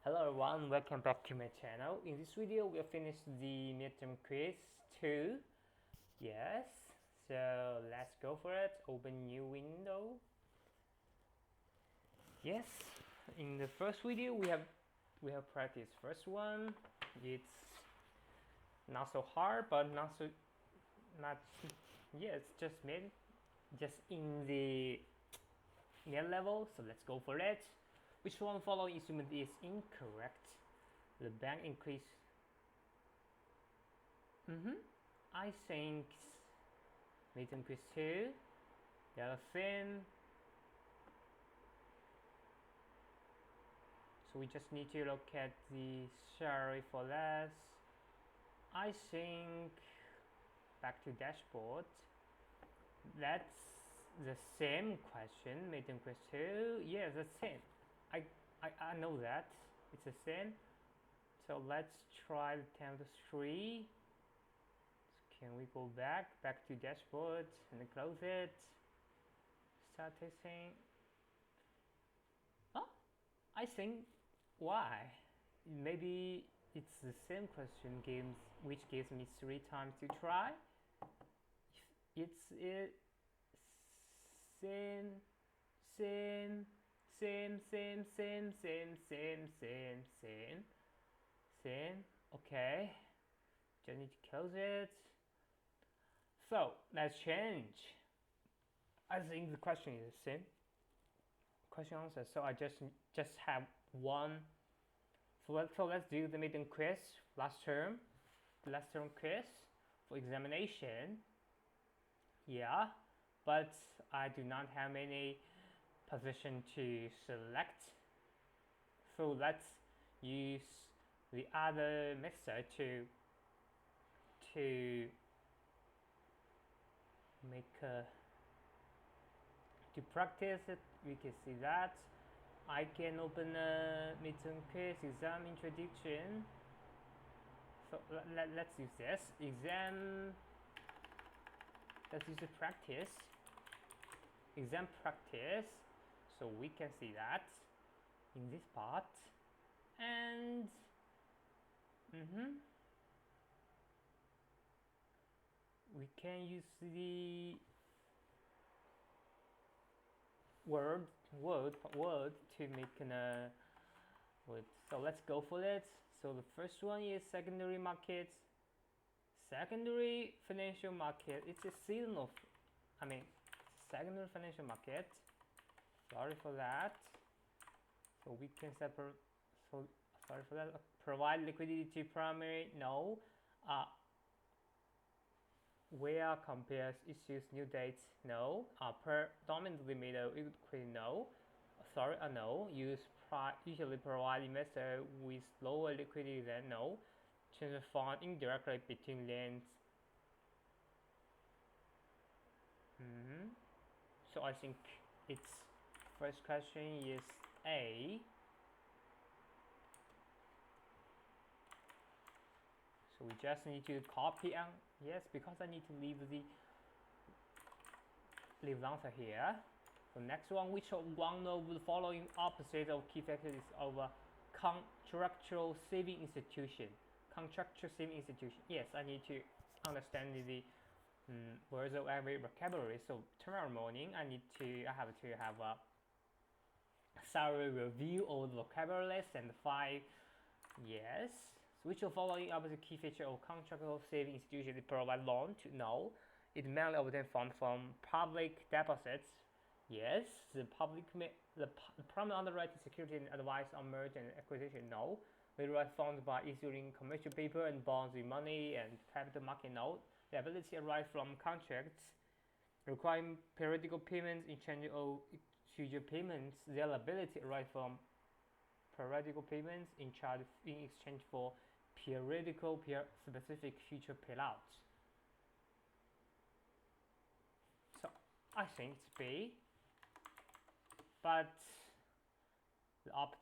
Hello everyone, welcome back to my channel. In this video, we'll finish the midterm quiz 2. Yes, so let's go for it. Open new window. Yes, in the first video we have practiced first one. It's not so hard, but not it's just in the mid level. So let's go for it. Which one following instrument is incorrect? The bank increase. I think midterm quiz 2. The other thing. So we just need to look at the salary for less. I think back to dashboard. That's the same question. Midterm quiz 2. Yes, the same. I know that it's the same. So let's try the times 3. So can we go back to dashboard and close it? Start testing. Oh, I think why? Maybe it's the same question which gives me 3 times to try. It's same. Okay, just need to close it. So let's change. I think the question is the same. Question answer. So I just have one. So let's do the midterm quiz last term. The last term quiz for examination. Yeah, but I do not have any position to select. So let's use the other method to make to practice it. We can see that I can open a midterm quiz exam introduction. So let's use this exam. Let's use the practice exam practice. So we can see that in this part, and we can use the word to make a word. So let's go for it. So the first one is secondary market. Secondary financial market. It's a seasonal. Secondary financial market. Sorry for that. So we can separate. So sorry for that. Provide liquidity to primary. No. Where compares issues new dates? No. Predominantly middle equity? No. Sorry, no. Usually provide investor with lower liquidity than no. Transfer fund indirectly between lands. So I think its first question is A. So we just need to copy and yes, because I need to leave the answer here. So next one, which one of the following opposite of key factors is of a contractual saving institution? Contractual saving institution. Yes, I need to understand the words of every vocabulary. So tomorrow morning, I have to have a thorough review of the vocabulary list and 5. Yes. So which of the following opposite key feature of contractual saving institution provide loan to? No. It mainly obtains funds from public deposits. Yes. The primary underwriting security and advice on merger and acquisition. No. They derive funds by issuing commercial paper and bonds with money and capital market. No. The ability arises from contracts requiring periodical payments in exchange of future payments. Their ability arises from periodical payments in exchange for periodical specific future payouts. So I think it's B, but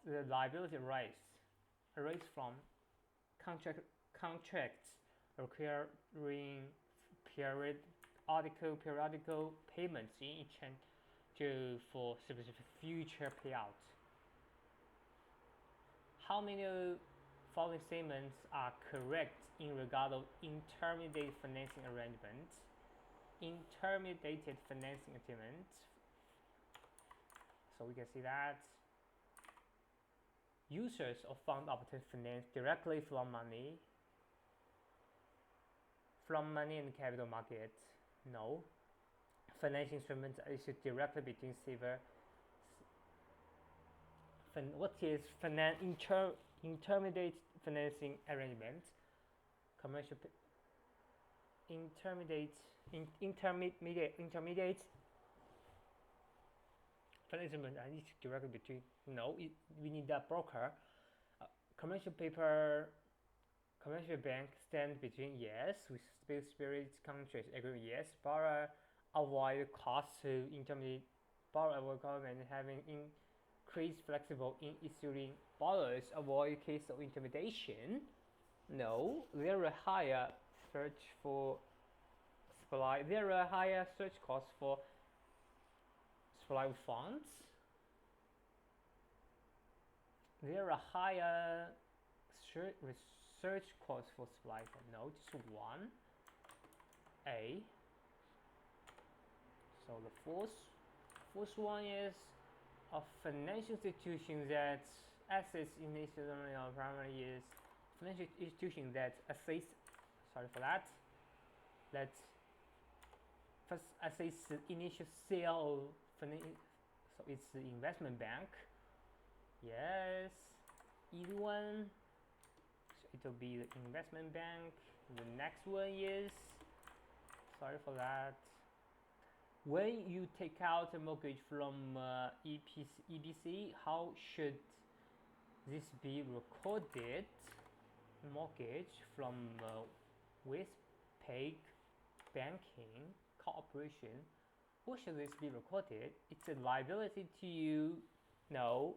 the liability arises from contracts requiring periodical payments in exchange for specific future payouts. how many following statements are correct in regard of intermediate financing arrangements? Intermediate financing arrangements. So we can see that users of fund obtain finance directly from money and capital markets. No. Financial instruments are issued directly between saver. What is intermediate financing arrangement? Commercial intermediate financing are issued directly between. No, we need a broker. Commercial bank stand between. Yes, with spirit countries agree. Yes, borrower avoid costs to intermediate. Borrower avoid government having increased flexible in issuing. Borrowers avoid case of intermediation. No, there are higher search for supply. There are higher search costs for supply of funds. There are higher research costs for supply funds. No, just one. A. So the fourth one is a financial institution that assets in its primary is financial institution that assess. Sorry for that. That first assess the initial sale. So it's the investment bank. Yes, either one. So it will be the investment bank. The next one is, sorry for that. When you take out a mortgage from EBC, how should this be recorded? Mortgage from Westpac Banking Corporation. How should this be recorded? It's a liability to you. No,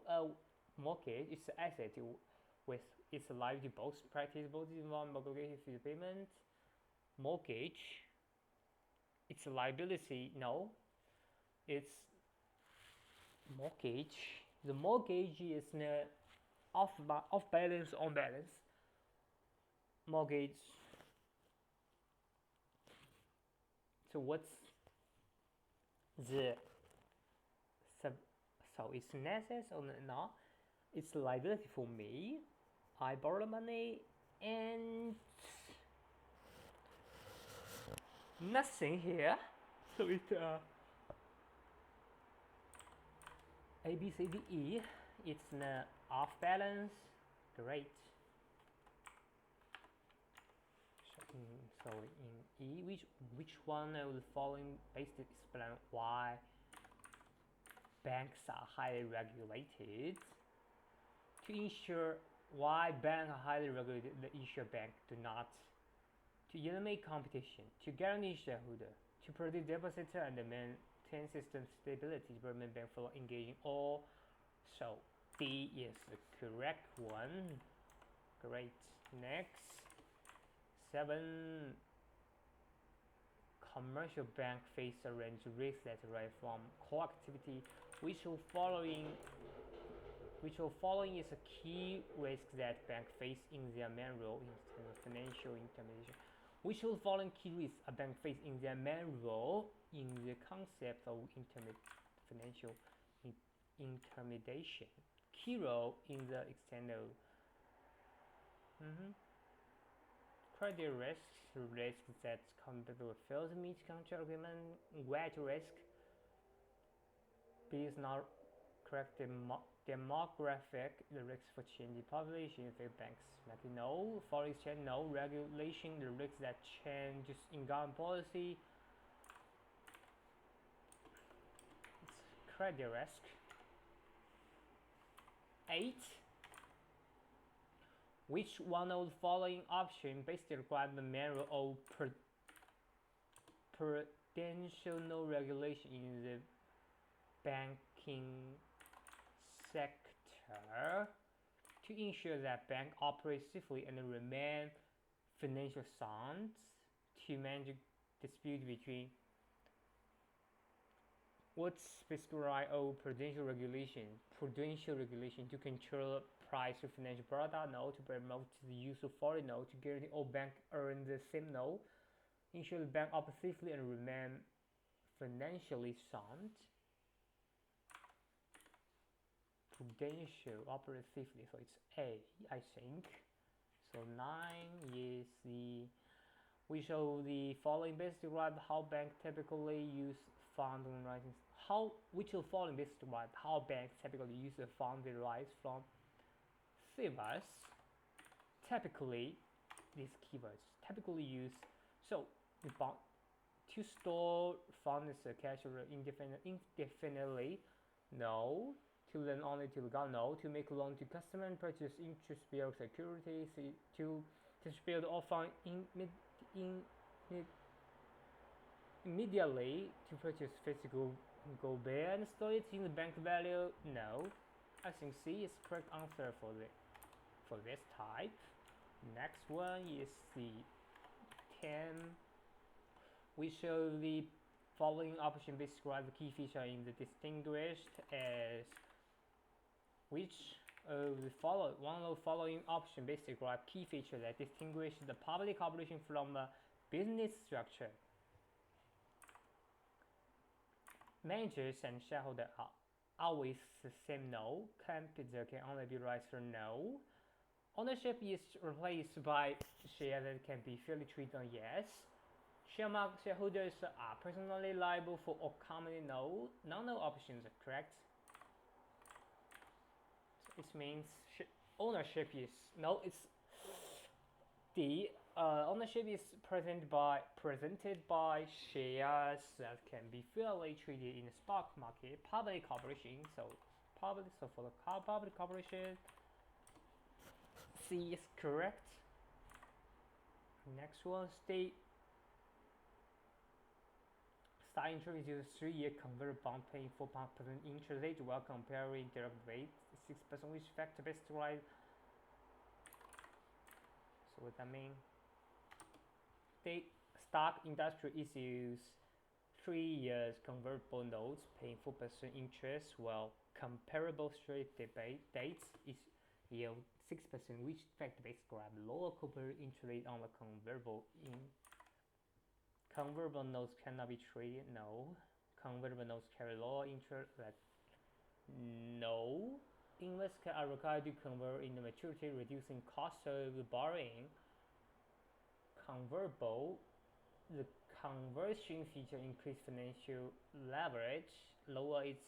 mortgage is an asset with it's a liability both practice both involve obligation for the payment. Mortgage, it's a liability. No, it's mortgage. The mortgage is off balance, on balance. Mortgage. So what's the so it's an asset or not? It's a liability for me. I borrow money and nothing here. So it's A, B, C, D, E. It's off balance. Great. So in E, which one of the following basically explain why banks are highly regulated? To ensure why banks are highly regulated, the issuer bank do not. To eliminate competition, to guarantee shareholder, to protect depositor and maintain system stability, prevent bank from engaging all. So D is the correct one. Great. Next. 7. Commercial bank face a range of risks that arise from core activity. Which of following is a key risk that bank face in their main role in financial intermediation? Which of the following key risks a bank face in their main role in the concept of financial intermediation? Key role in the external credit risk that company fails to meet contract agreement. Wage risk. B is not correct. Demographic, the risk for changing population affect banks. Maybe no. Foreign exchange, no. Regulation, the risk that changes in government policy. It's credit risk. 8. Which one of the following options basically requires the manual of prudential no regulation in the banking sector to ensure that bank operates safely and remain financial sound, to manage dispute between what's prescribed of prudential regulation to control price of financial product? No. To promote the use of foreign? No. To guarantee all banks earn the same? No. Ensure the bank operate safely and remain financially sound. Prudential operate safely, so it's A, I think. So 9 is the. We show the following best describe how banks typically use fund writing. Which of the following best describe how banks typically use the fund derived from savers. Typically, these keywords typically use. So the bond to store funds cash indefinitely. No. To lend only to legal? No. To make loan to customer and purchase interest-bearing securities? To distribute all funds immediately? To purchase physical gold bear and store it in the bank value? No. I think C is correct answer for this type. Next one is the 10. We show the following option describe the key feature in the distinguished as which of the one of the following option describe key feature that distinguish the public corporation from a business structure. Managers and shareholders are always the same? No. Capital can only be raised for? No. Ownership is replaced by shares that can be fairly treated? Yes. Shareholders are personally liable for all company? No. None of the options are correct. So it means ownership is no. It's D. Ownership is presented by shares that can be fairly traded in the stock market. Public corporation. So for the public corporation, C is correct. Next one, state introduces 3-year convertible bond paying 4% interest rate while comparing direct rate 6%, which factor best describe. So what that mean? State stock industry issues 3 years convertible notes paying 4% interest, while comparable straight dates is yield 6%, which factor best describe lower corporate interest rate on the convertible Convertible notes cannot be traded? No. Convertible notes carry lower interest rate? No. Investors are required to convert in the maturity, reducing cost of the borrowing. Convertible, the conversion feature increase financial leverage, lower its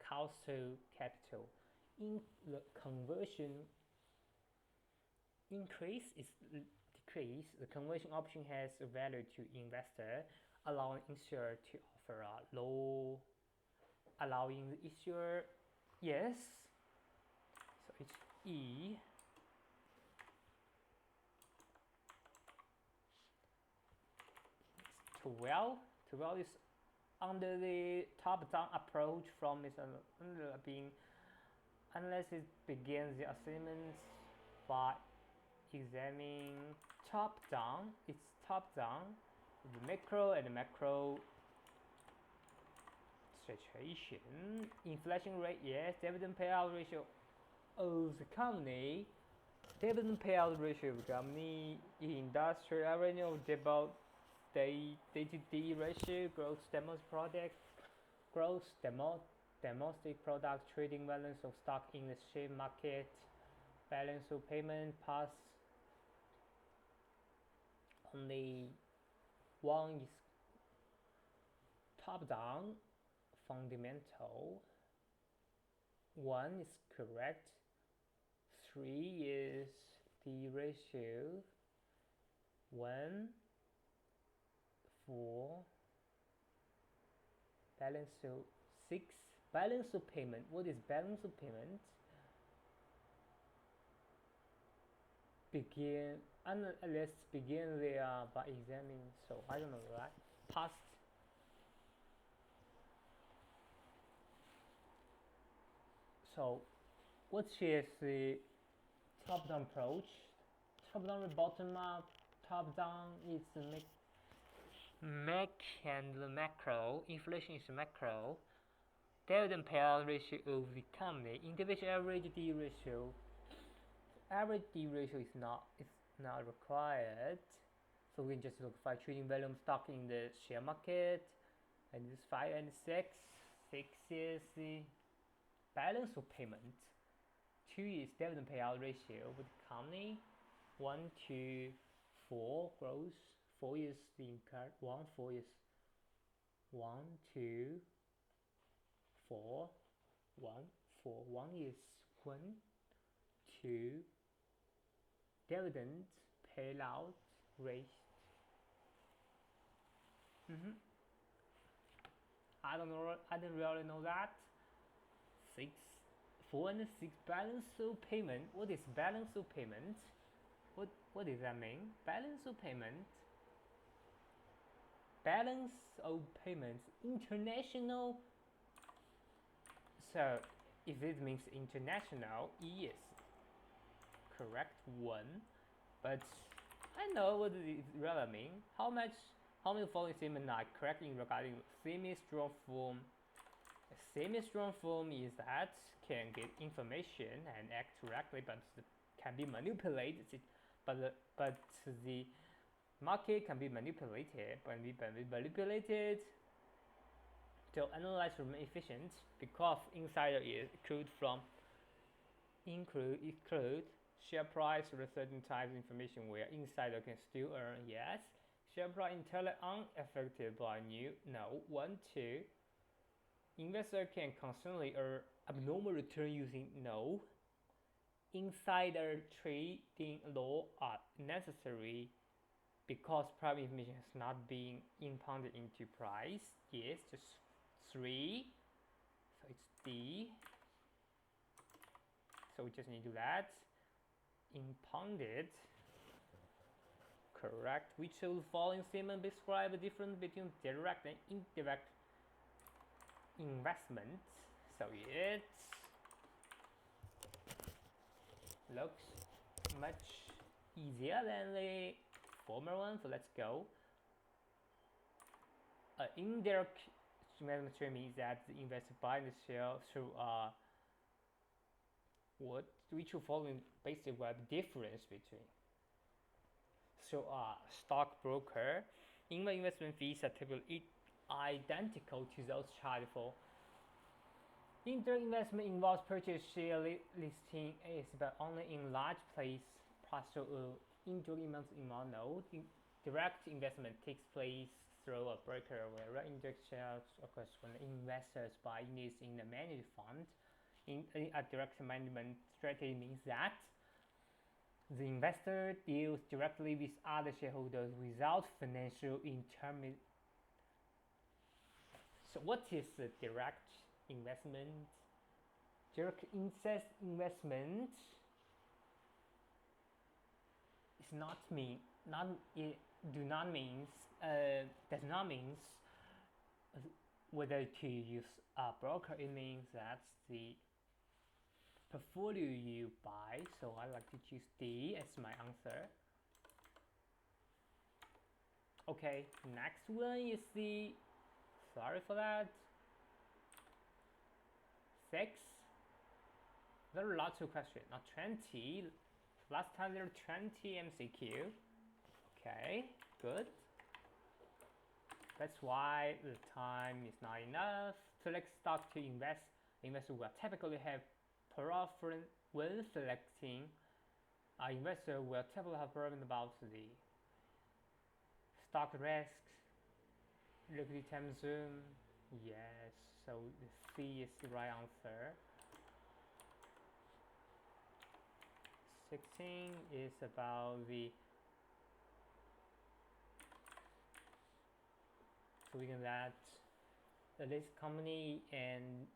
cost of capital. In the conversion increase is decrease, the conversion option has a value to investor, allowing issuer to offer a low, allowing the issuer, yes. So it's E. It's 12 is under the top-down approach from being, unless it begins the assignments by examining top-down. It's top-down, the macro and the macro situation. Inflation rate, yes. Dividend payout ratio of the company. Dividend payout ratio of the company. Industrial revenue, day-to-day ratio, gross domestic product, trading balance of stock in the share market, balance of payment pass. Only one is top-down, fundamental. 1 is correct. 3 is the ratio. 1, 4. Balance of 6. Balance of payment. What is balance of payment? Let's begin there by examining. So I don't know, right? Past. So what is the top-down approach? Top-down, bottom-up. Top-down is the Mac and the macro. Inflation is macro. Dividend payout ratio of the company. Individual average D ratio average D ratio is not required. So we can just look for trading volume stock in the share market, and this 5 and 6. 6 is the balance of payment. 2 is dividend payout ratio with the company. 1, 2, 4 gross. 4 is the incurred. 4 is 1, 2, 4, 1, 4. 1 is 1, 2. Dividend payout rate. I don't really know that. 6, 4 and 6 balance of payment. What is balance of payment? What does that mean? Balance of payment. Balance of payments. International. So if it means international, yes, correct one. But I know what it really means. How many following statements are correct in regarding semi-strong form? A semi-strong form is that can get information and act correctly, but can be manipulated. But the market can be manipulated, to analyze remain efficient because insider is include share price with certain types of information where insider can still earn. Yes. Share price entirely unaffected by new. No. 1, 2. Investor can constantly earn abnormal return using. No. Insider trading law are necessary because private information has not been impounded into price. Yes, just 3. So it's D. So we just need to do that. Impounded. Correct. Which of the following statements describe the difference between direct and indirect investments? So it looks much easier than the former one. So let's go. Indirect investment means that the investor buys the share through which of following basically what the difference between. So stockbroker, investment fees are typically identical to those charged for. Indirect investment involves purchase share listing is but only in large place. So indirect investment involves no. Direct investment takes place through a broker, where indirect shares occurs when investors buy units in the managed fund. A direct management strategy means that the investor deals directly with other shareholders without financial intermediary. So what is the direct investment? Direct investment is does not mean whether to use a broker. It means that the portfolio you buy. So I like to choose D as my answer. Okay, next one is the, sorry for that, 6. There are lots of questions, not 20. Last time there were 20 MCQ. Okay, good. That's why the time is not enough. Select stock to invest. Investors will typically have preference when selecting. Investor will typically have preference about the stock risks, liquidity time zoom. Yes, so the C is the right answer. 16 is about the, so we can that the list company and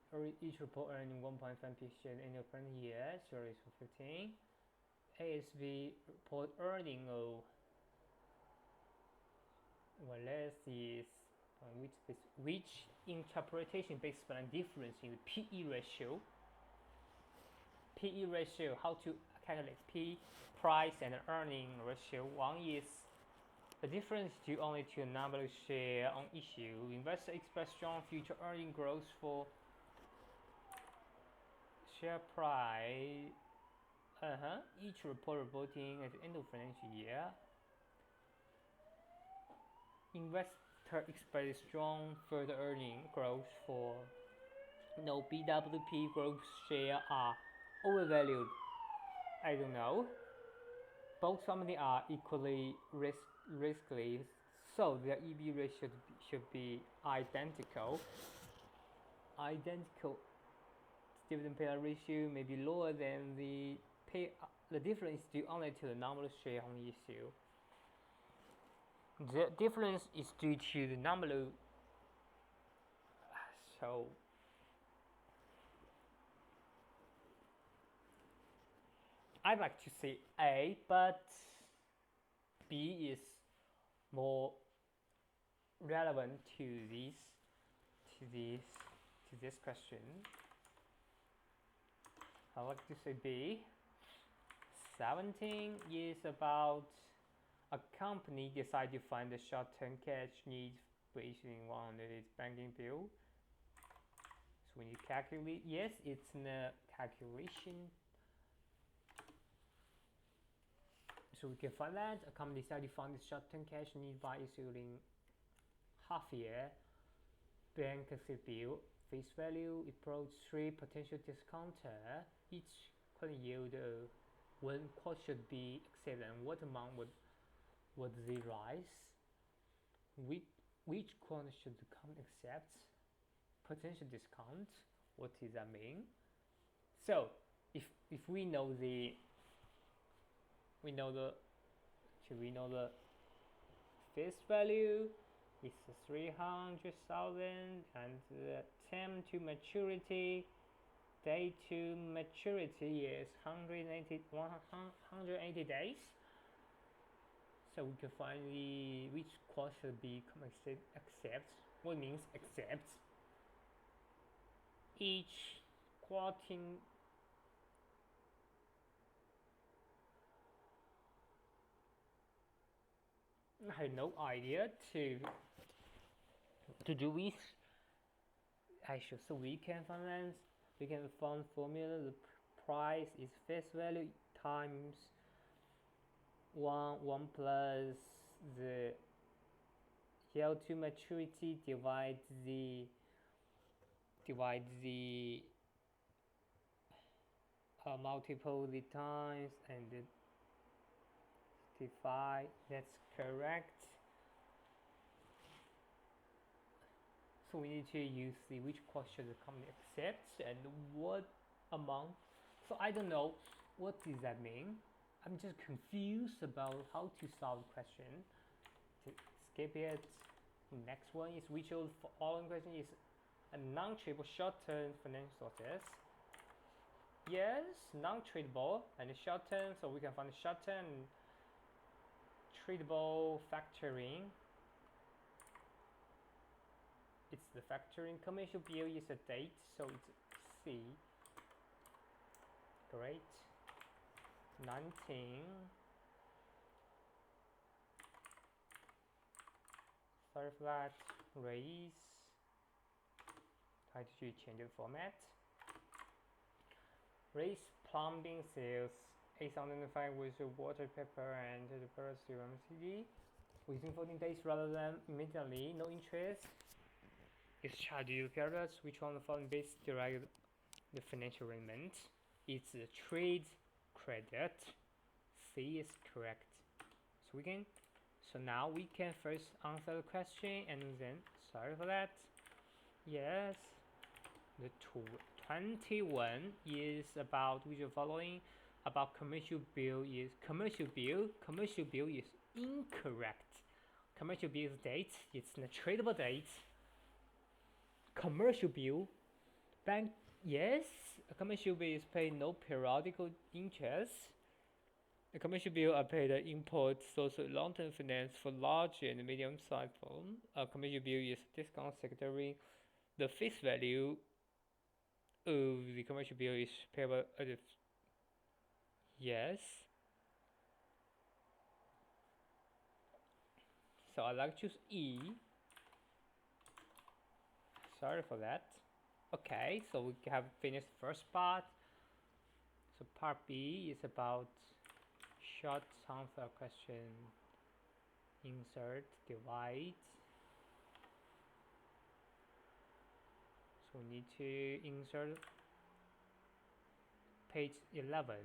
each report earning 1.5% annual per year. So it's for 15. ASV report earning of, well, less is which interpretation based on difference in the PE ratio. PE ratio, how to calculate P, price and earning ratio. One is the difference due only to a number of shares on issue. Investor expect strong future earning growth for share price. Each report reporting at the end of financial year. Investor expect strong further earning growth for no BWP growth share are overvalued. I don't know. Both companies are equally risky, so their EB ratio should be identical. Dividend payout ratio may be lower than the difference is due only to the number of shares on issue. The difference is due to the number of so I'd like to say A, but B is more relevant to this question. I like to say B. 17 is about a company decide to find the short-term cash needs for issuing one of its banking bill. So when you calculate, yes, it's in a calculation. So we can find that a company decided to fund the short-term cash need by issuing half-year bank bill. Face value, it brought 3 potential discounter. Each could yield when quote should be accepted and what amount would they rise. Which quote should the company accept? Potential discount. What does that mean? So if we know the face value is 300,000 and the term to maturity, day to maturity is 180 days. So we can find which quote should be accept. What means accept? Each quoting I have no idea to do with. So we can find formula. The price is face value times 1 plus the yield to maturity divide the multiple the times and divide. That's correct. So we need to use which question the company accepts and what amount. So I don't know what does that mean. I'm just confused about how to solve the question. To skip it. Next one is which of the following question is a non-tradable short-term financial sources. Yes, non-tradable and short-term. So we can find the short-term tradable factoring. It's the factoring. Commercial bill is a date, so it's C. Great. 19. Sorry for that. Raise. Try to change the format. Raise plumbing sales 805 with water, paper, and the first UMCD within 14 days rather than immediately. No interest. It's charged due periods. Which one of the following base derived the financial arrangement? It's a trade credit. C is correct. So now we can first answer the question and then sorry for that. Yes. The 21 is about which of the following about commercial bill is incorrect. Commercial bill date, it's a tradable date. Commercial bill, bank, yes, a commercial bill is paid no periodical interest. The commercial bill are paid import social long-term finance for large and medium-sized firms. A commercial bill is discount secretary. The face value of the commercial bill is payable at the yes. So I like to choose E. Sorry for that. Okay, so we have finished the first part. So part B is about short answer question. Insert, divide. So we need to insert page 11.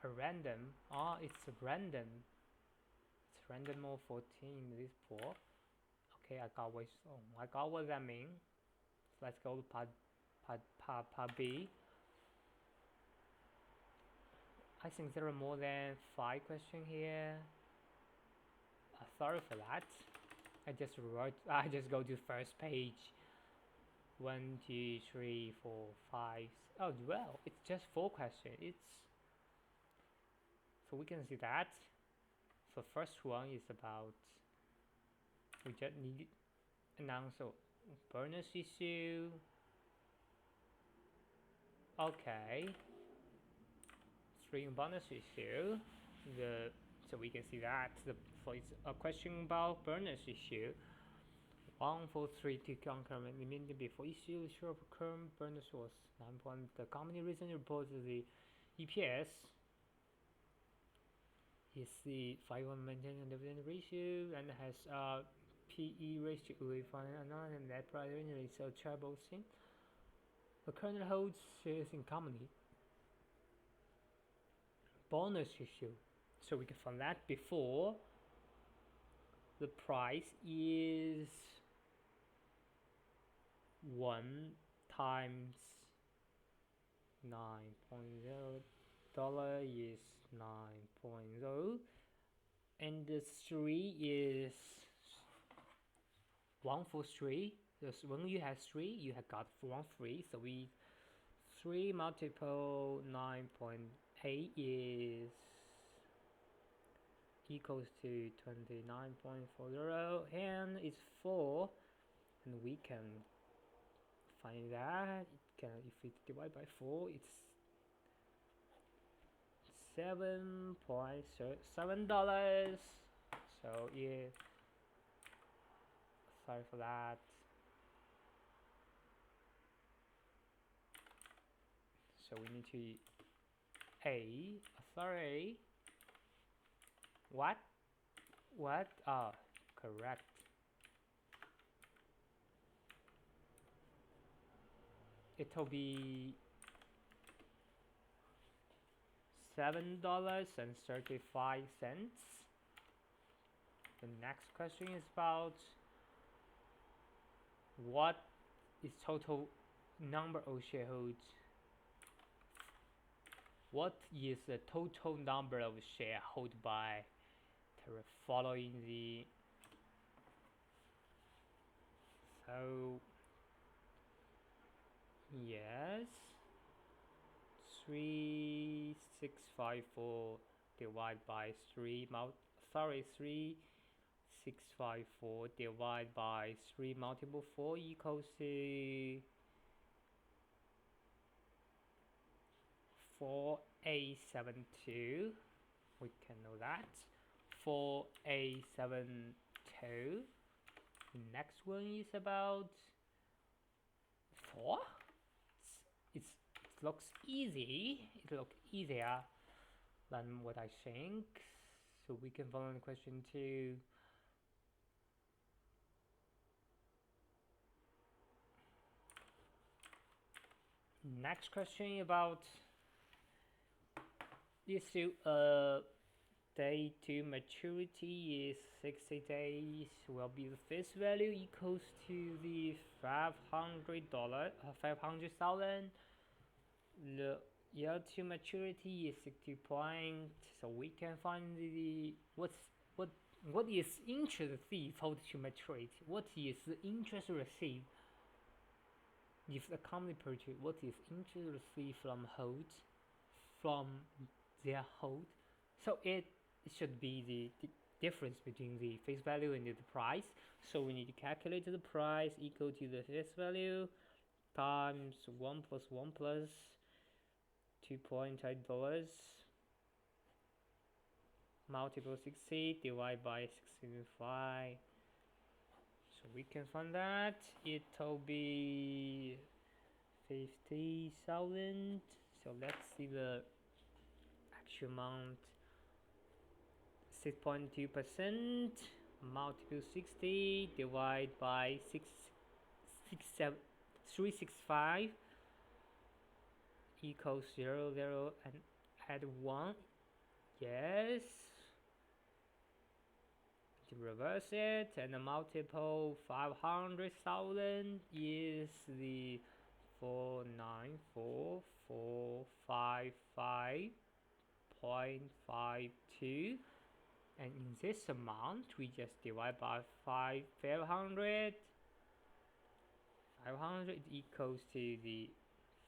A random. It's random. It's random of 14 this poor. Okay, I got what that means. Let's go to part B. I think there are more than 5 questions here. Sorry for that. I just go to first page. 1, 2, 3, 4, 5. Oh well, it's just 4 questions. So we can see that. So first one is about, we just need an answer. Bonus issue. Okay. String bonus issue. So we can see that so it's a question about bonus issue. 143 to concurrent immediately before issue. Sure of current bonus was 9. The company recently reported the EPS is the 5-1 maintaining dividend ratio and has a PE ratio with another net price range so trouble thing. The current holds shares in company. Bonus issue. So we can find that before the price is 1 times 9.0 dollar is 9.0 and the 3 is 1 for 3. Because when you have 3 you have got 1 free, so 3 multiple 9.8 is equals to 29.40 and it's 4, and we can find that if we divide by 4 it's $7.7. So yeah, sorry for that. So we need to sorry, what correct. It will be $7.35. The next question is about what is total number of shareholders. What is the total number of shares held by following the yes, 3654 divided by 3654 divided by 3 multiple 4 equals to 4872. We can know that 4872. The next one is about 4. It looks easy. It looks easier than what I think. So we can follow the question 2. Next question about issue day to maturity is 60 days. Will be the face value equals to the $500,000. The year to maturity is 60 points. So we can find the what is interest received hold to maturity. What is the interest received if the company purchase? What is interest received from their hold? So it should be the difference between the face value and the price. So we need to calculate the price equal to the face value times 1 plus 1 plus $2.8 multiple 60 divided by 65. So we can find that it will be 50,000. So let's see the actual amount. 6.2%, multiple 60, divide by 365 equals 0, 0, and add 1. Yes. To reverse it, and the multiple 500,000 is the 494,455.52. And in this amount, we just divide by 500. 500 equals to the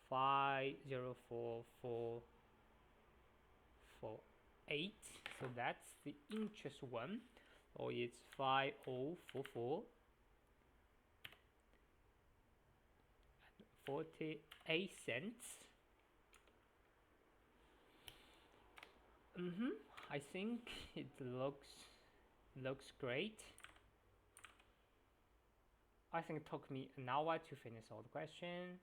504448. So that's the interest one. Or it's 5044 48 cents. I think it looks great. I think it took me an hour to finish all the questions.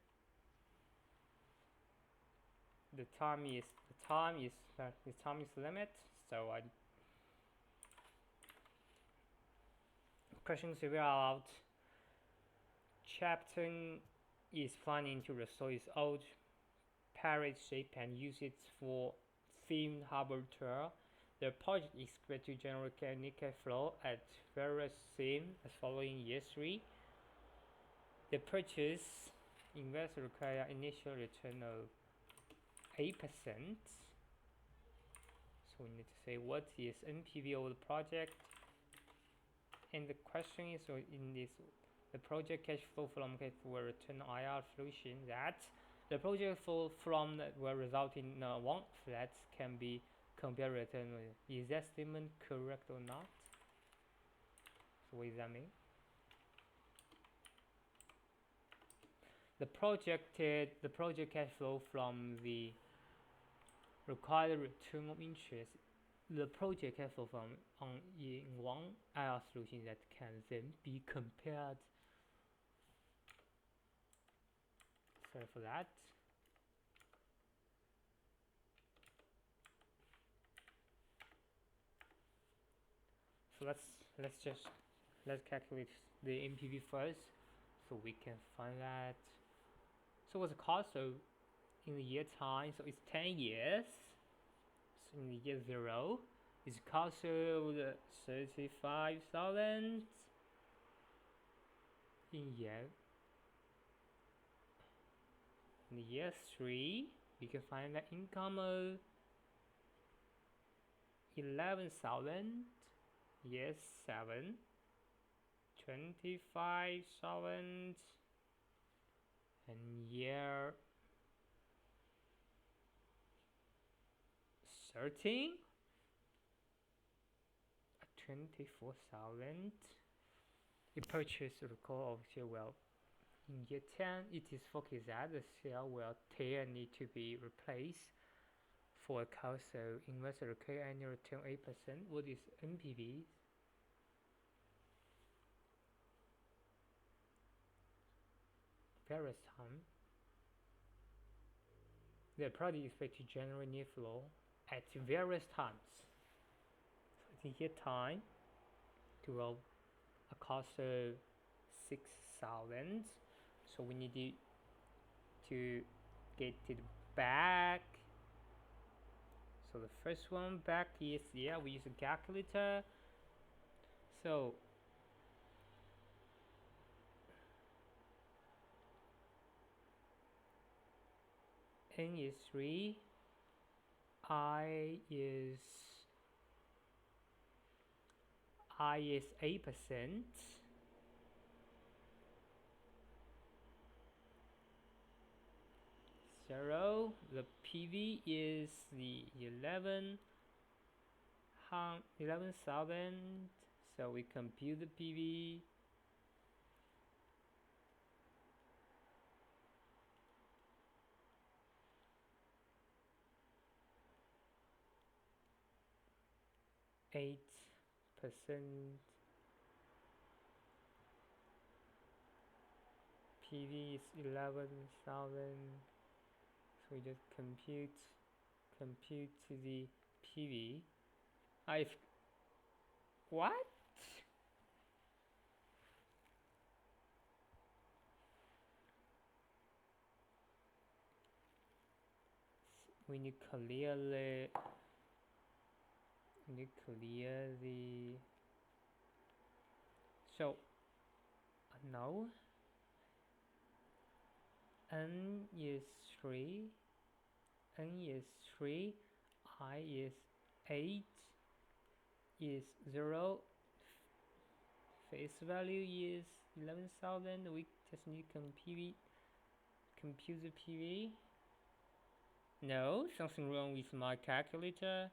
The time is limit, so questions about chapter is planning to restore its old parrot shape and use it for themed harbor tour. The project is expected to generate nickel flow at various themes as following year 3. The purchase investor require initial return of 8%. So we need to say what is NPV of the project. And the question is, so in this, the project cash flow from cash flow return IR solution, that the project flow from that will result in one flat can be compared return. Is that statement correct or not? So what does that mean? The project cash flow from the required return of interest, the project cash flow from in one IR solution that can then be compared. Sorry for that. So let's calculate the NPV first, so we can find that. So what's the cost? So in the year time, so it's 10 years. So in the year 0, it's cost of 35,000. In the year 3, we can find the income of 11,000. Year 7, 25,000. And year 13, 24,000. You purchase the recall of share. Well, in year 10, it is focused that the share will need to be replaced for a cost of investor recurring annual return 8%. What is NPV? Various time. The project is expected to generate near flow at various times. So the year time to a cost of 6,000. So we need to get it back. So the first one back is, we use a calculator. So N is 3, I is 8%. Zero. The PV is the 11,000. So we compute the PV. %. PV is 11,000. So we just compute the PV. What? We need clear the so no. N is 3, I is 8, is 0, face value is 11,000. We just need compute the PV. No, something wrong with my calculator.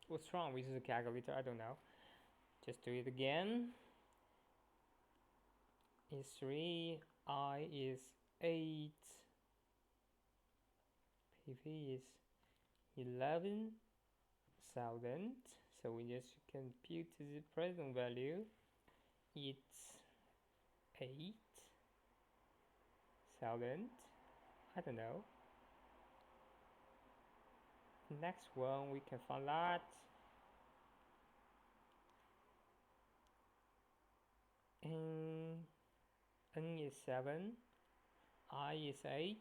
What's wrong with the calculator? I don't know. Just do it again. Is 3, I is 8, PV is 11,000. So we just compute the present value. It's 8,000. I don't know. Next one we can find that. N is 7, I is 8,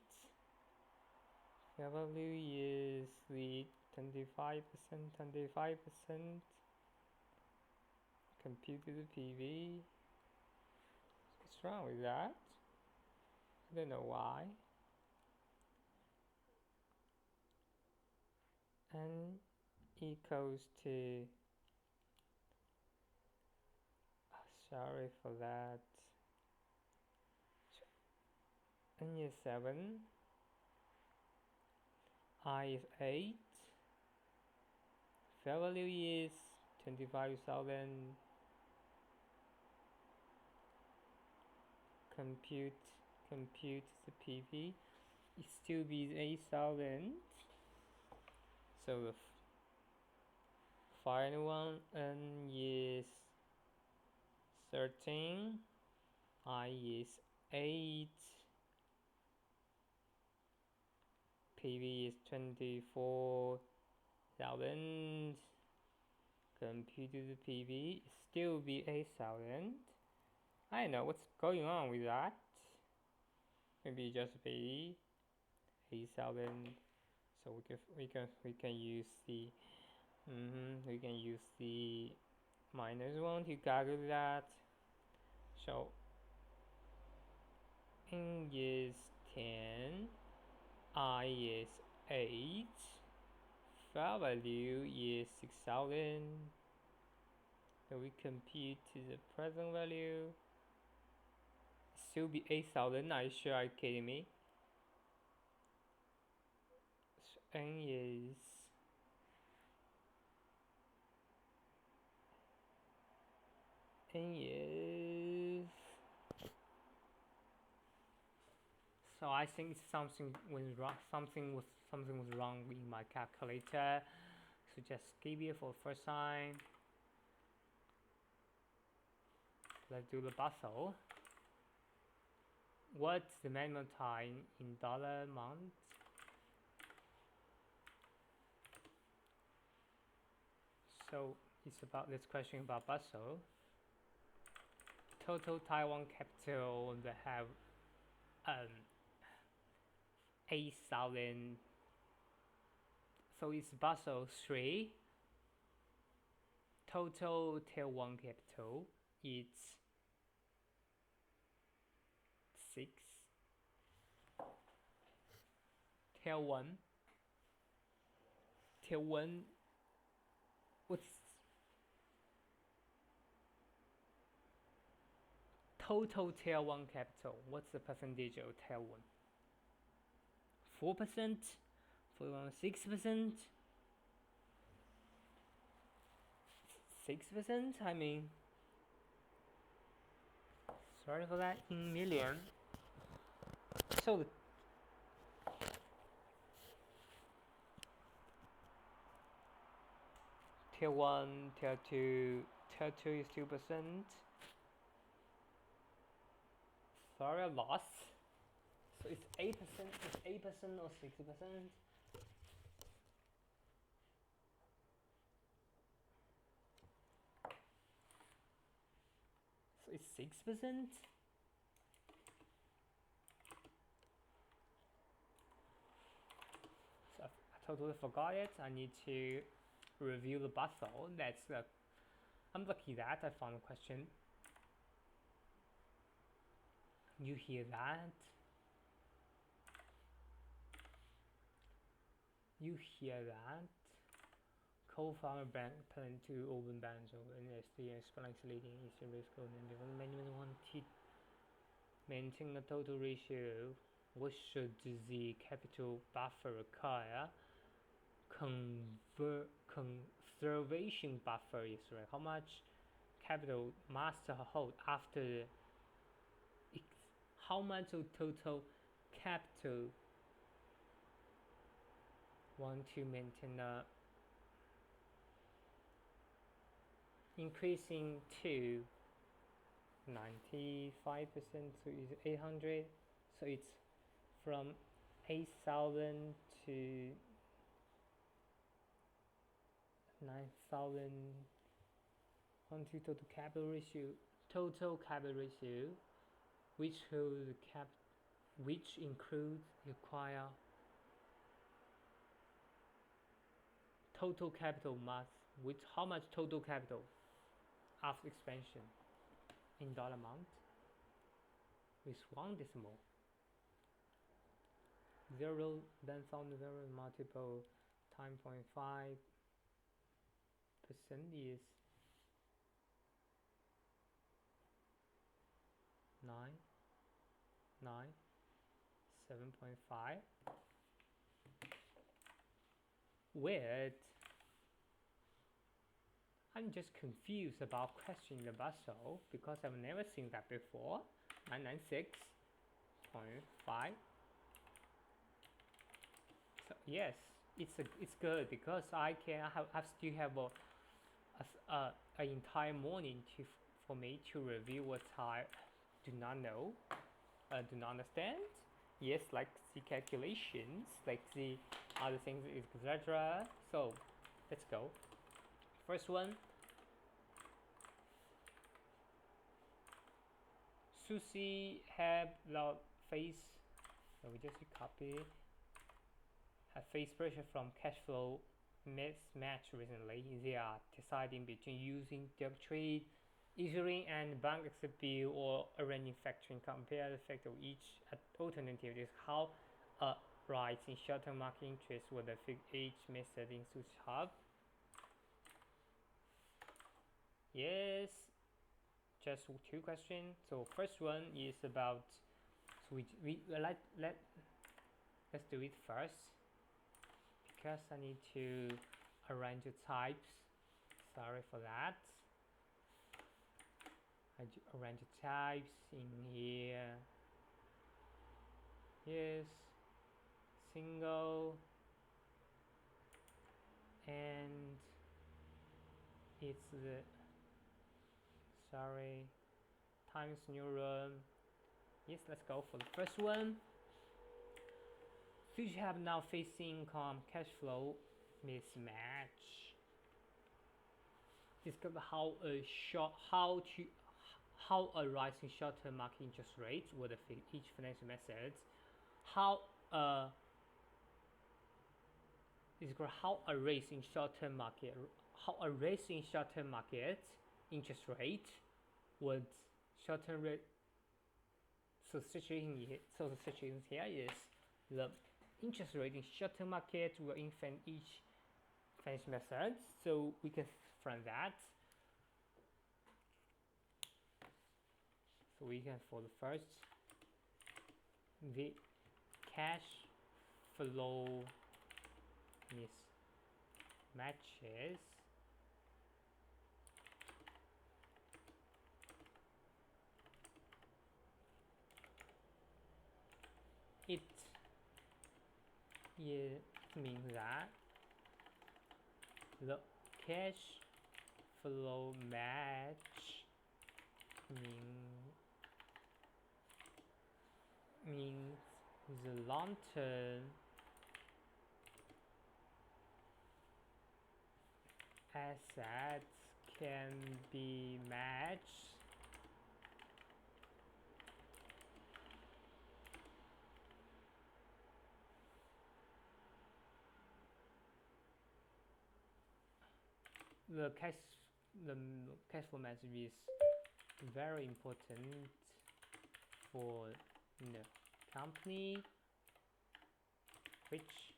value is the 25%. Compute the PV. What's wrong with that? I don't know why. N equals to, sorry for that. N is 7, I is 8, value is 25,000. Compute the PV. It still be 8,000. So the final one, N is 13, I is 8, PV is 24,000. Compute the PV, still be 8,000. I don't know what's going on with that. Maybe just be 8,000. So we can use the minus 1 to calculate that. So N is 10, I is 8, value is 6,000. So we compute the present value. Still be 8,000. Are you sure? Are you kidding me? So N is so I think something was wrong. Something was wrong with my calculator. So just skip it for the first time. Let's do the bustle. What's the minimum time in dollar amount? So it's about this question about bustle. Total Taiwan capital they have 8,000. So it's Basel 3. Total Tier 1 capital it's 6. Tier 1. What's total Tier 1 capital? What's the percentage of Tier 1? 4%? 6%? 6%? I mean, sorry for that, in million. So the tier 1, tier 2, tier 2 is 2%. Sorry, I lost. So it's 8%, it's 8% or 60%. So it's 6%. So I totally forgot it. I need to review the bustle. I'm lucky that I found a question. You hear that? You hear that? Co-founder bank plan to open banks of NSD explains leading is a risk of management wanted maintain a total ratio. What should the capital buffer require? Conservation buffer is right. How much capital must hold after how much of total capital want to maintain increasing to 95%, so it's 800, so it's from 8,000 to 9,000 onto total capital ratio, which includes require total capital mass, which how much total capital after expansion in dollar amount with one decimal. 0 then found 0 multiple time 0.5% is 7.5. Weird. I'm just confused about questioning the bustle because I've never seen that before. 996.5. So yes, it's good because I still have an entire morning for me to review what I do not know, do not understand. Yes, like the calculations, like the other things, etc. So let's go. First one. Susie have the face. So we just copy. Have face pressure from cash flow mismatch recently. They are deciding between using direct trade, issuing and bank exhibit or arranging factoring. Compare the effect of each alternative. Is how a rise in short-term market interest would affect each method in Susie have. Yes, just 2 questions. So first one is about. So let's do it first because I need to arrange the types. Sorry for that. I arrange the types in here. Yes, single, and it's the times neuron. Yes, let's go for the first one. Fish have now facing income cash flow mismatch. Discuss how a rise in short-term market interest rates would affect each financial method. How a raise in short-term market interest rate would short-term rate. So the situation here is the interest rate in short-term market will influence each financial method. So we can from that. So we can for the first the cash flow mismatches. it means that the cash flow match means the long-term assets can be matched the cash flow match is very important for the company, which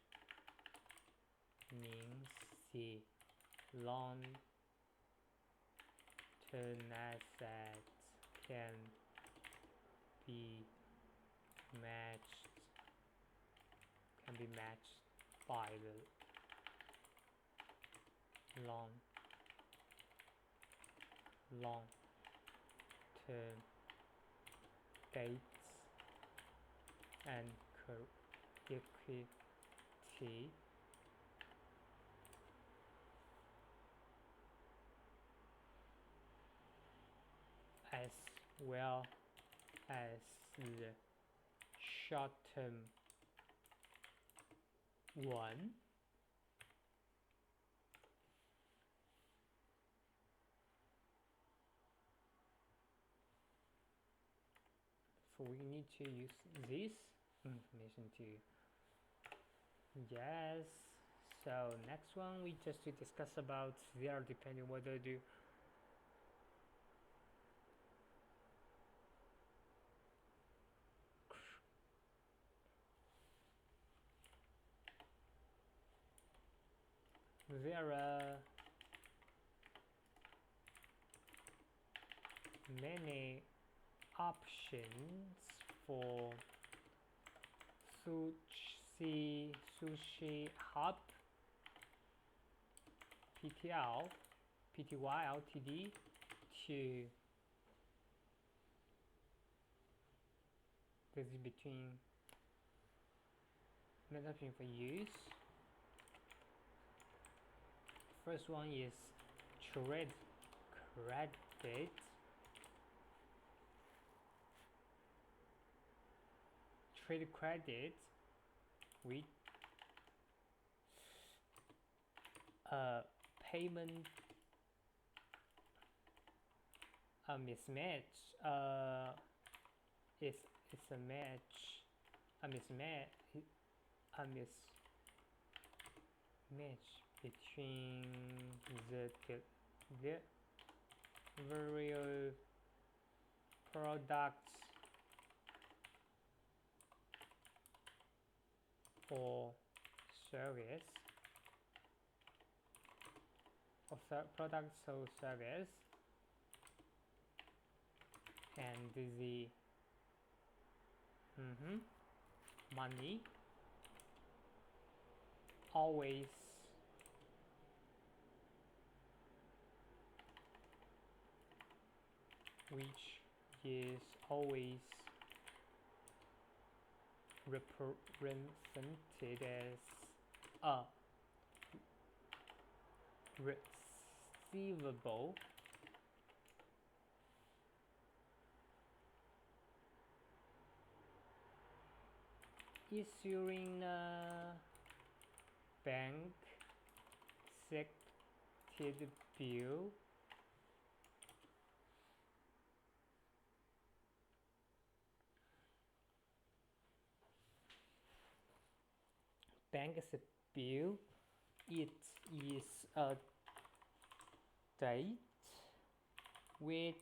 means the long-term assets can be matched by the long-term dates and equity as well as the short-term one. So we need to use this information to yes. So next one we just to discuss about there depending whether do there are many options for sushi hub PTY Ltd to this is between option for use. First one is trade credit. Trade credit with payment mismatch. It's a mismatch between the various products or service products or service and the money always which is always represented as a receivable issuing a bank accepted bill bill. It is a date which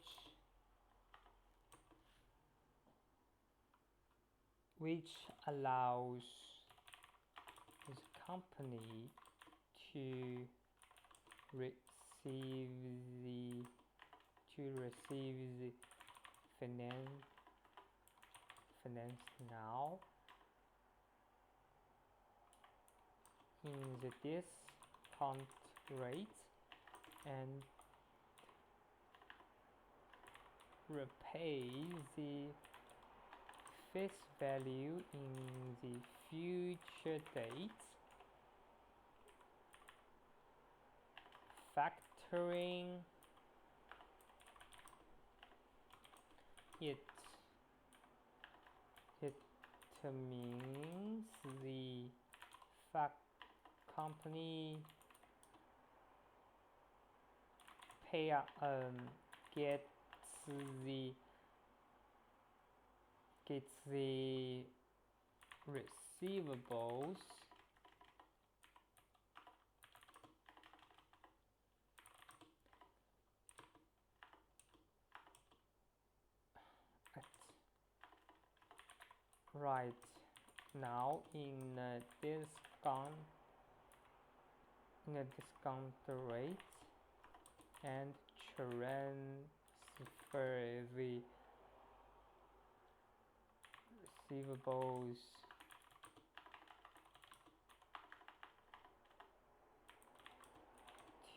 allows the company to receive the finance now in the discount rate and repay the face value in the future date, factoring it means the company gets the receivables right now in a discount rate and transfer the receivables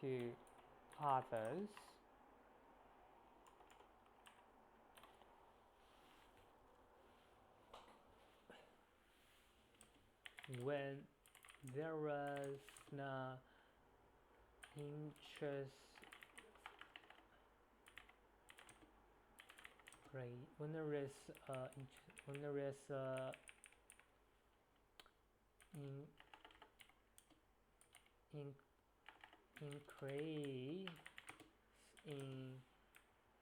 to others when there is no interest rate, when there is increase in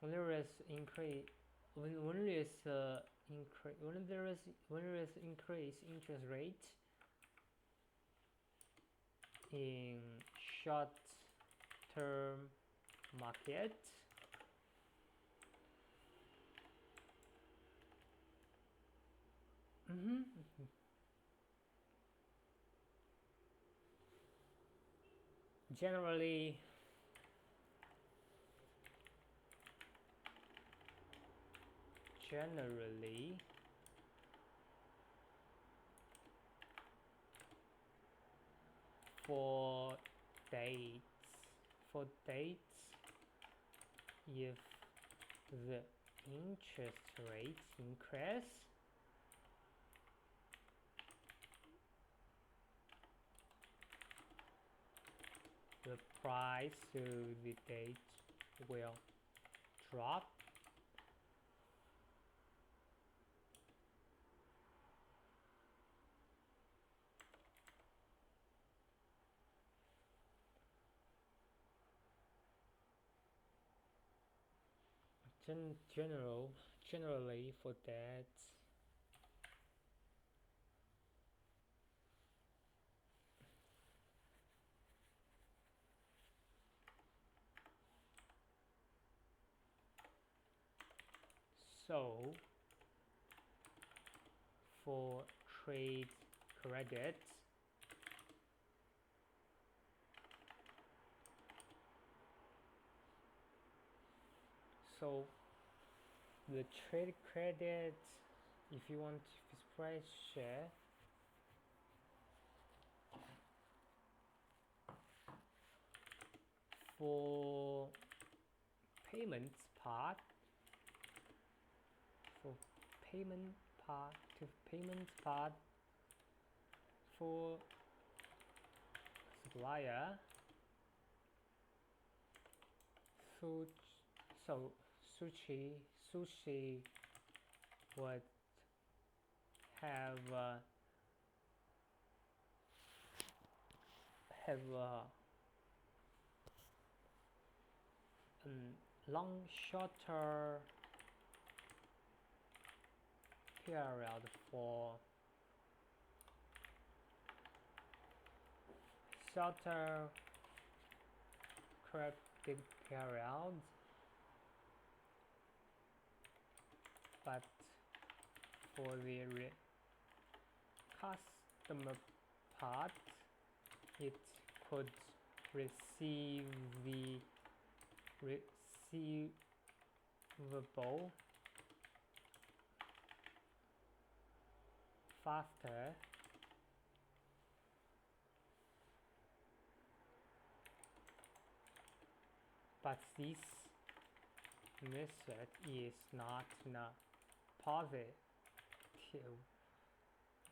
when there is increase interest rate in short term market, generally for dates if the interest rates increase, the price of the date will drop. Generally for that, so for trade credit, so the trade credit, if you want this price share, for payment part for supplier, so sushi would have shorter period for shorter credit period, but for the customer part, it could receive the receivable faster, but this method is not a positive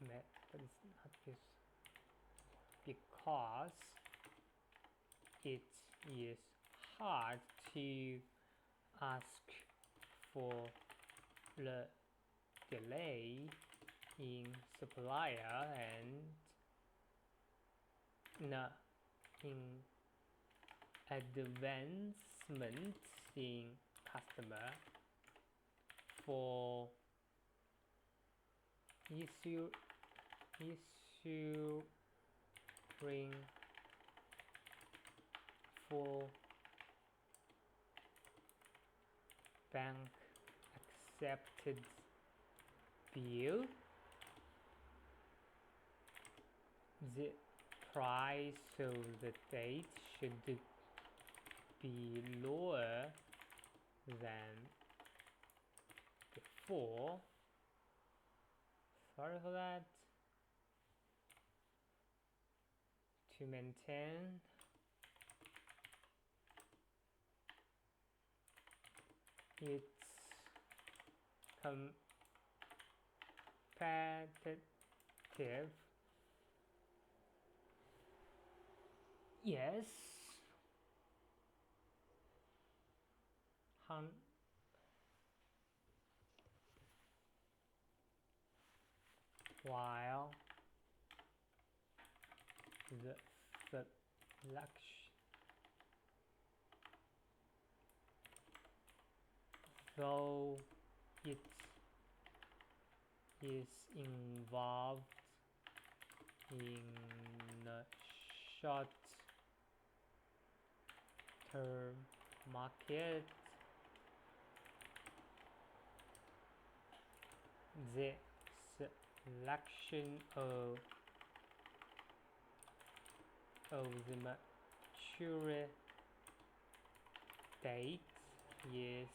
method. but it's not this because it is hard to ask for the delay in supplier and in advancement in customer for issuing for bank accepted bill, the price of the date should be lower than before. Sorry for that. To maintain its competitive, yes, while the selection, though it is involved in a short-term market, the selection of the maturity date is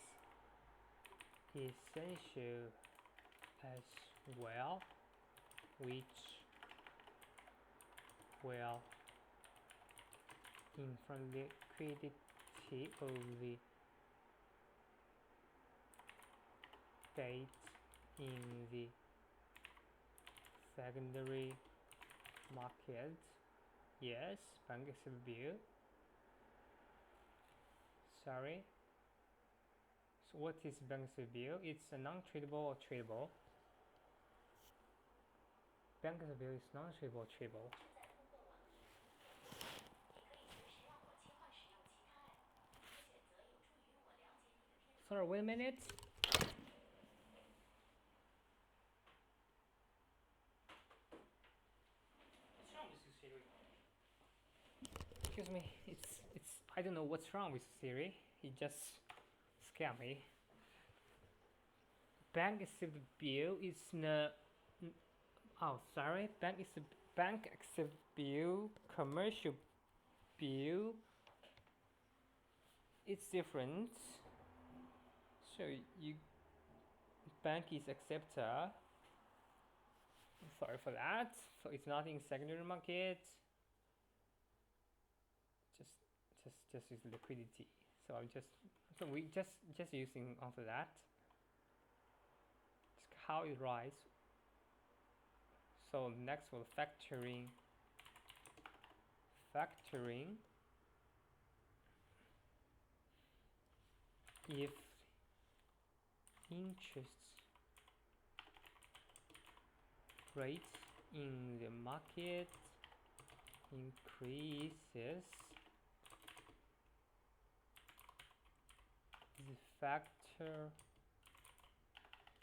essential as well, which will influence the liquidity of the date in the secondary market. Yes, bank accepted bill. Sorry. So what is bank accepted bill? It's a non-tradable or tradable. Bank accepted bill is non-tradable or tradable. Sorry, wait a minute. Excuse me, it's I don't know what's wrong with Siri. It just scared me. Bank accepted bill is bank accepted bill, commercial bill. It's different. So you bank is acceptor. Sorry for that. So it's not in secondary market. Just use liquidity. So we just using after that. Just how it rise. So next was factoring. If interest rate in the market increases,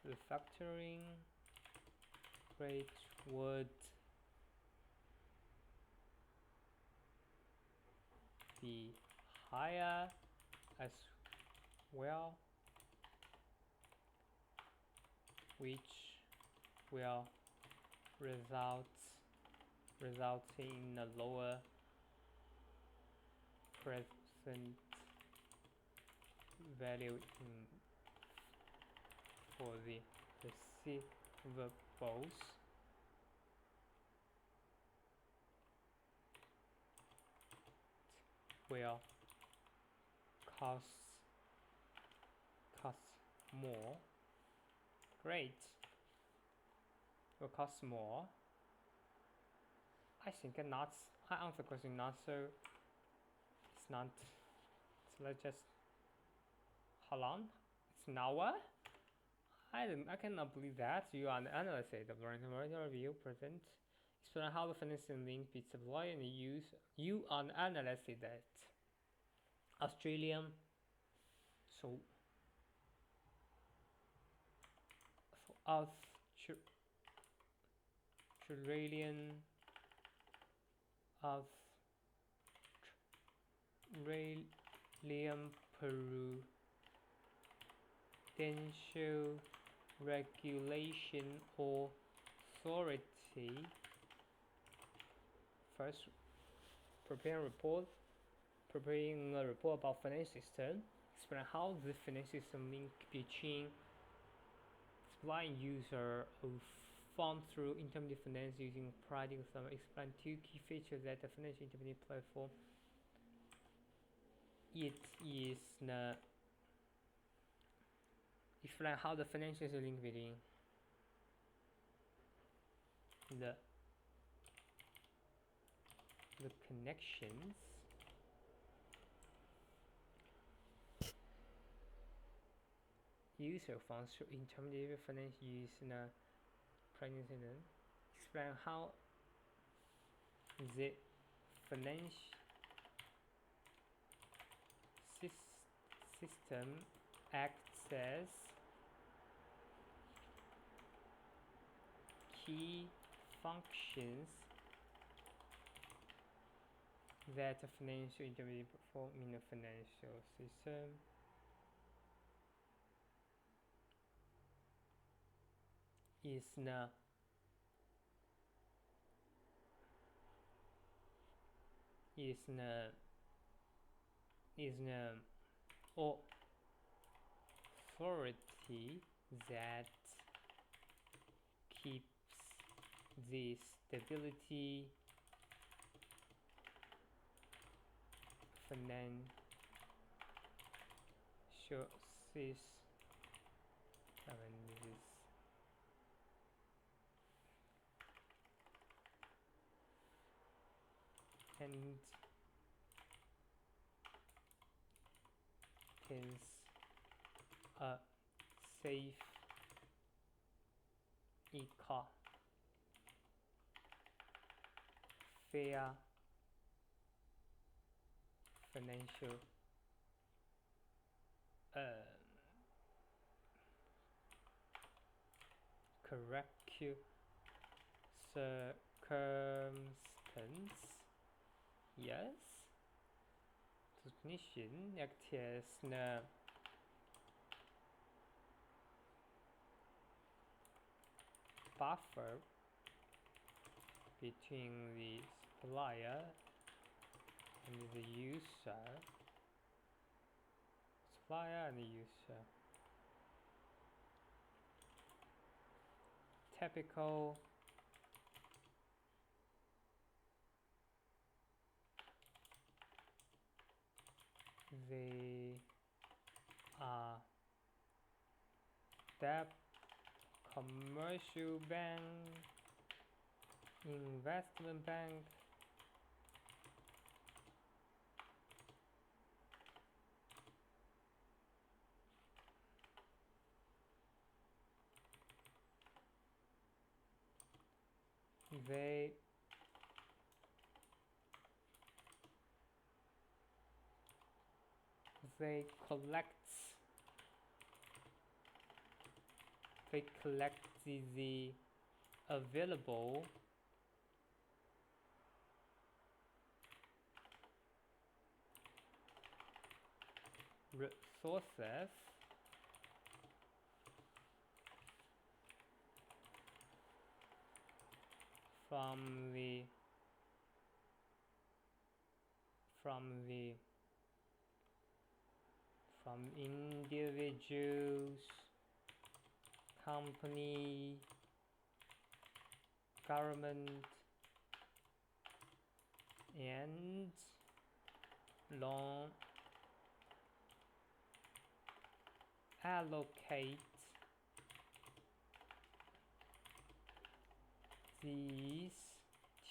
the factoring rate would be higher as well, which will result in a lower present value for the receivables. Will cost more. Great. Will cost more. I think not. I answer question not so. It's not. So let's just hold on. It's now what? I cannot believe that you are an analyst of the review present. Explain how the financing link be supplied and use. You are an analyst that Australian. So Australian Prudential Regulation Authority first preparing a report about finance system. Explain how the finance system link between supply and user of funds through intermediate finance using practical sum. Explain two key features that the financial intermediate platform. It is explain how the financial link between the connections user funds through intermediate finance use pregnancy. Explain how the financial system acts as key functions that a financial intermediary perform in a financial system. Is authority that keeps the stability financial system and is a safe fair financial circumstance. Yes. Definition acts as buffer between the supplier and the user. Supplier and the user. Typical they are debt, commercial bank, investment bank, they collect the available resources from individuals, company, government, and loan allocate these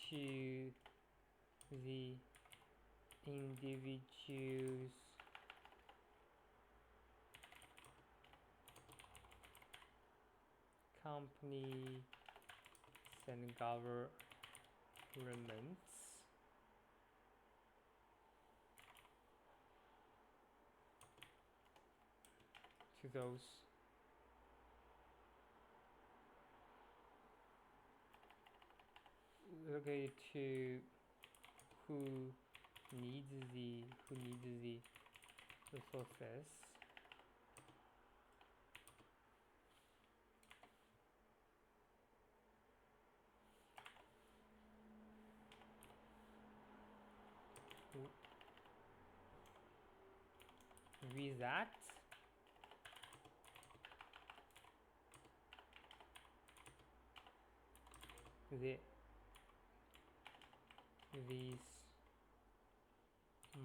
to the individuals companies and governments to those related to who needs the resources with that this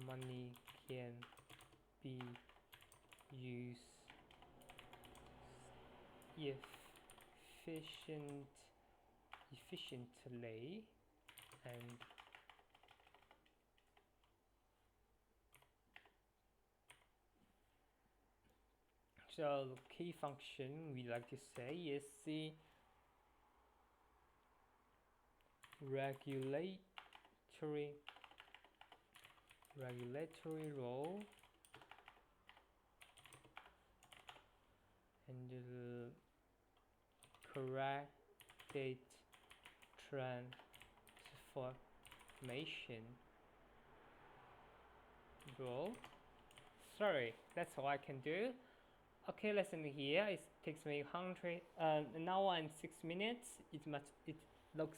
money can be used efficiently and so key function we like to say is the regulatory role and the correct date transformation role. Sorry, that's all I can do. Okay, listen here. It takes me 1 hour and 6 minutes. It looks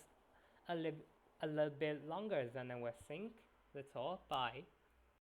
a little bit longer than I was think. That's all. Bye.